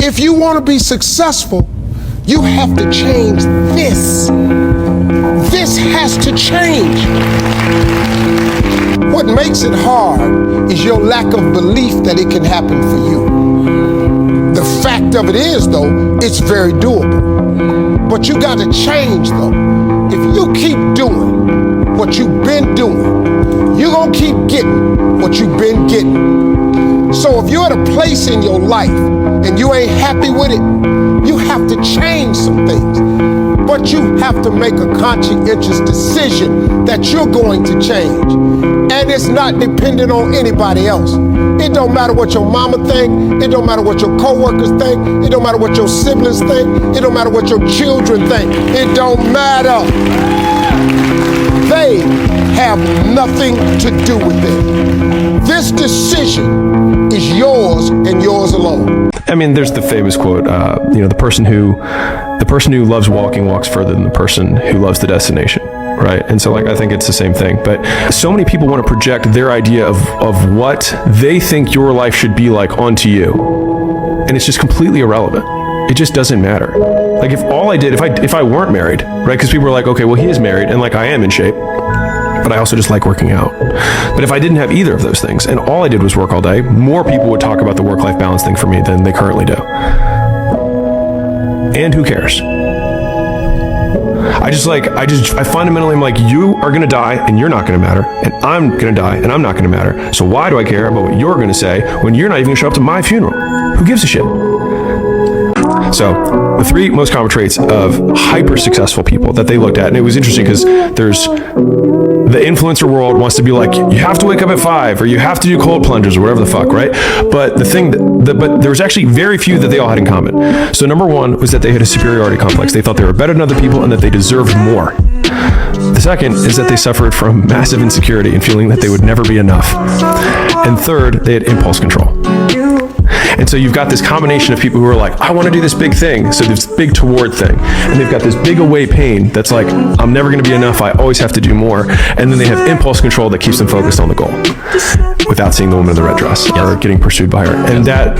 If you want to be successful, you have to change this. This has to change. What makes it hard is your lack of belief that it can happen for you. The fact of it is, though, it's very doable. But you got to change, though. If you keep doing what you've been doing, you're going to keep getting what you've been getting. So if you're at a place in your life and you ain't happy with it, you have to change some things. But you have to make a conscientious decision that you're going to change. And it's not dependent on anybody else. It don't matter what your mama think. It don't matter what your coworkers think. It don't matter what your siblings think. It don't matter what your children think. It don't matter. They have nothing to do with it. This decision is yours and yours alone. I mean, there's the famous quote, the person who loves walking walks further than the person who loves the destination, right? And so, I think it's the same thing. But so many people want to project their idea of what they think your life should be like onto you, and it's just completely irrelevant. It just doesn't matter. Like, if all I did, if I weren't married, right? Because people are like, okay, well, he is married, and I am in shape, but I also just like working out. But if I didn't have either of those things, and all I did was work all day, more people would talk about the work-life balance thing for me than they currently do. And who cares? I fundamentally am like, you are gonna die and you're not gonna matter, and I'm gonna die and I'm not gonna matter. So why do I care about what you're gonna say when you're not even gonna show up to my funeral? Who gives a shit? So the three most common traits of hyper successful people that they looked at, and it was interesting because there's the influencer world wants to be like, you have to wake up at 5 or you have to do cold plunges or whatever the fuck, right? But but there was actually very few that they all had in common. So number one was that they had a superiority complex. They thought they were better than other people and that they deserved more. The second is that they suffered from massive insecurity and feeling that they would never be enough. And third, they had impulse control. And so you've got this combination of people who are like, I want to do this big thing. So this big toward thing. And they've got this big away pain that's like, I'm never going to be enough. I always have to do more. And then they have impulse control that keeps them focused on the goal without seeing the woman in the red dress or getting pursued by her. And that,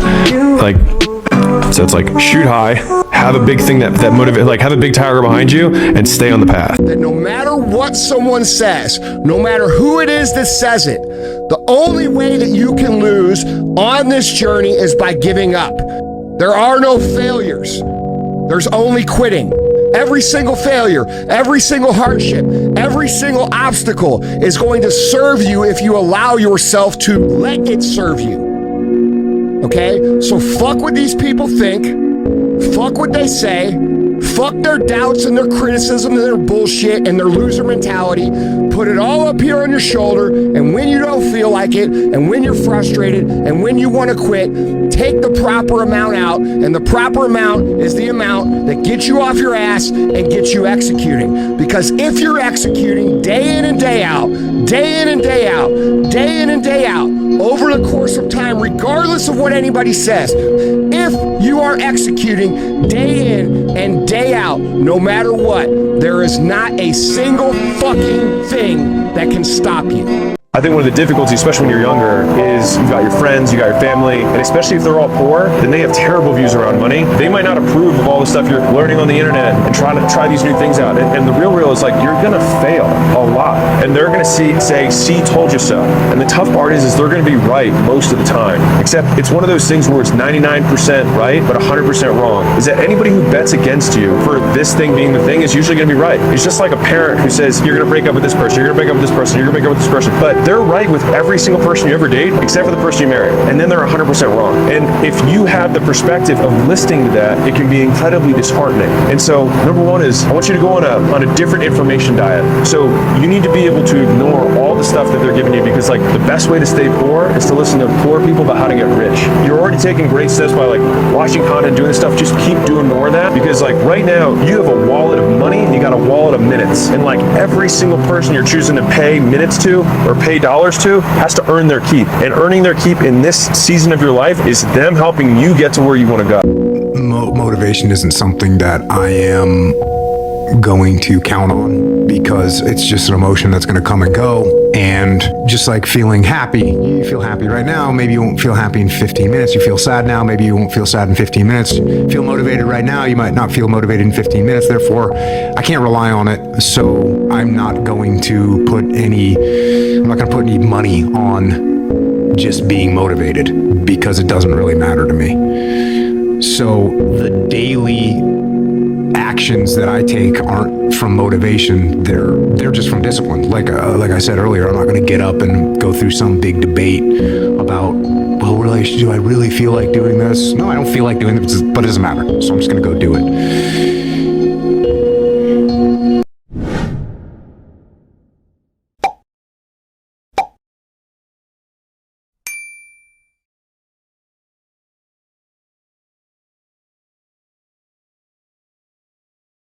so it's like, shoot high, have a big thing that motivates, have a big tiger behind you and stay on the path. That no matter what someone says, no matter who it is that says it, the only way that you can lose on this journey is by giving up. There are no failures. There's only quitting. Every single failure, every single hardship, every single obstacle is going to serve you if you allow yourself to let it serve you. Okay? So fuck what these people think. Fuck what they say. Fuck their doubts and their criticism and their bullshit and their loser mentality. Put it all up here on your shoulder, and when you don't feel like it, and when you're frustrated, and when you want to quit, take the proper amount out, and the proper amount is the amount that gets you off your ass and gets you executing. Because if you're executing day in and day out, day in and day out, day in and day out, over the course of time, regardless of what anybody says, if you are executing day in and day out, no matter what, there is not a single fucking thing that can stop you. I think one of the difficulties, especially when you're younger, is you've got your friends, you got your family, and especially if they're all poor, then they have terrible views around money. They might not approve of all the stuff you're learning on the internet and trying to try these new things out. And the real is like, you're gonna fail a lot. And they're gonna say, see, told you so. And the tough part is they're gonna be right most of the time. Except it's one of those things where it's 99% right, but 100% wrong. Is that anybody who bets against you for this thing being the thing is usually gonna be right. It's just like a parent who says, you're gonna break up with this person, you're gonna break up with this person, you're gonna break up with this person. But they're right with every single person you ever date, except for the person you marry. And then they're 100% wrong. And if you have the perspective of listening to that, it can be incredibly disheartening. And so, number one is, I want you to go on a different information diet. So you need to be able to ignore all the stuff that they're giving you, because the best way to stay poor is to listen to poor people about how to get rich. You're already taking great steps by watching content, doing this stuff. Just keep doing more of that, because right now you have a wallet of money and you got a wallet of minutes. And every single person you're choosing to pay minutes to or pay dollars to has to earn their keep. And earning their keep in this season of your life is them helping you get to where you want to go. Motivation isn't something that I am going to count on. because it's just an emotion that's going to come and go. And just like feeling happy, you feel happy right now, maybe you won't feel happy in 15 minutes. You feel sad now, maybe you won't feel sad in 15 minutes. Feel motivated right now, you might not feel motivated in 15 minutes. Therefore, I can't rely on it. So I'm not going to put any money on just being motivated, because it doesn't really matter to me. So the daily actions that I take aren't from motivation, they're just from discipline. Like I said earlier, I'm not going to get up and go through some big debate about, well, do I really feel like doing this? No, I don't feel like doing it, but it doesn't matter. So I'm just going to go do it.